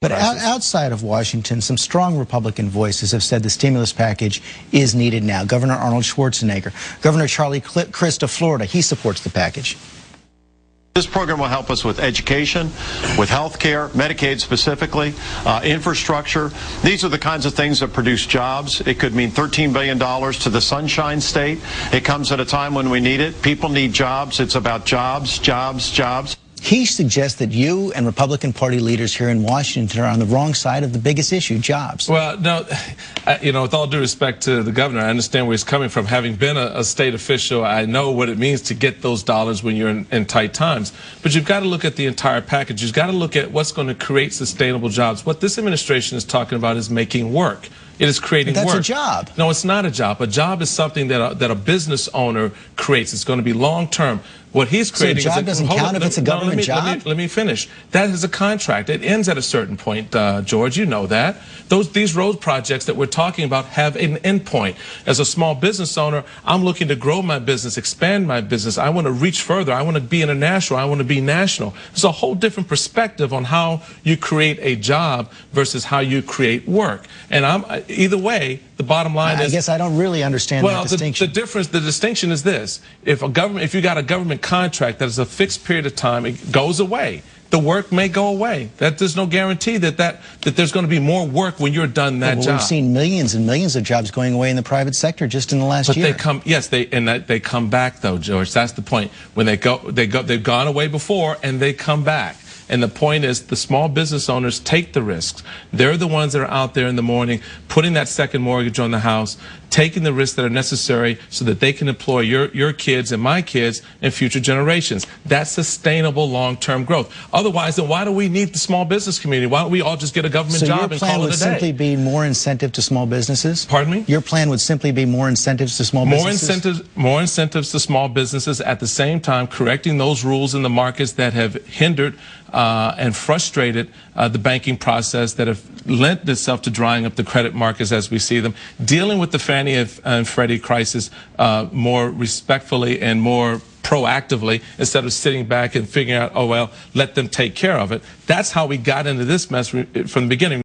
But outside of Washington, some strong Republican voices have said the stimulus package is needed now. Governor Arnold Schwarzenegger, Governor Charlie Crist of Florida, he supports the package. This program will help us with education, with health care, Medicaid specifically, infrastructure. These are the kinds of things that produce jobs. It could mean $13 billion to the Sunshine State. It comes at a time when we need it. People need jobs. It's about jobs, jobs, jobs. He suggests that you and Republican Party leaders here in Washington are on the wrong side of the biggest issue, jobs. Well, no, with all due respect to the governor, I understand where he's coming from. Having been a state official, I know what it means to get those dollars when you're in tight times. But you've got to look at the entire package. You've got to look at what's going to create sustainable jobs. What this administration is talking about is making work. It is creating work. That's a job. No, it's not a job. A job is something that a business owner creates. It's going to be long term. What he's creating so a job doesn't count if it's a government job? Let me finish. That is a contract. It ends at a certain point, George. You know that. These road projects that we're talking about have an end point. As a small business owner, I'm looking to grow my business, expand my business. I want to reach further. I want to be international. I want to be national. There's a whole different perspective on how you create a job versus how you create work. And either way, the bottom line is, I guess I don't really understand that distinction. The distinction is this: if you got a government contract that is a fixed period of time, it goes away. The work may go away. There's no guarantee that there's going to be more work when you're done that job. We've seen millions and millions of jobs going away in the private sector just in the last year. But they come back though, George. That's the point. When they've gone away before and they come back. And the point is, the small business owners take the risks. They're the ones that are out there in the morning, putting that second mortgage on the house, taking the risks that are necessary so that they can employ your kids and my kids and future generations. That's sustainable long-term growth. Otherwise, then why do we need the small business community? Why don't we all just get a government job and call it a day? So your plan would simply be more incentive to small businesses? Pardon me? Your plan would simply be more incentives to small businesses? More incentives to small businesses, at the same time correcting those rules in the markets that have hindered and frustrated the banking process, that have lent itself to drying up the credit markets as we see them, dealing with the Fannie and Freddie crisis more respectfully and more proactively instead of sitting back and figuring out, oh, well, let them take care of it. That's how we got into this mess from the beginning.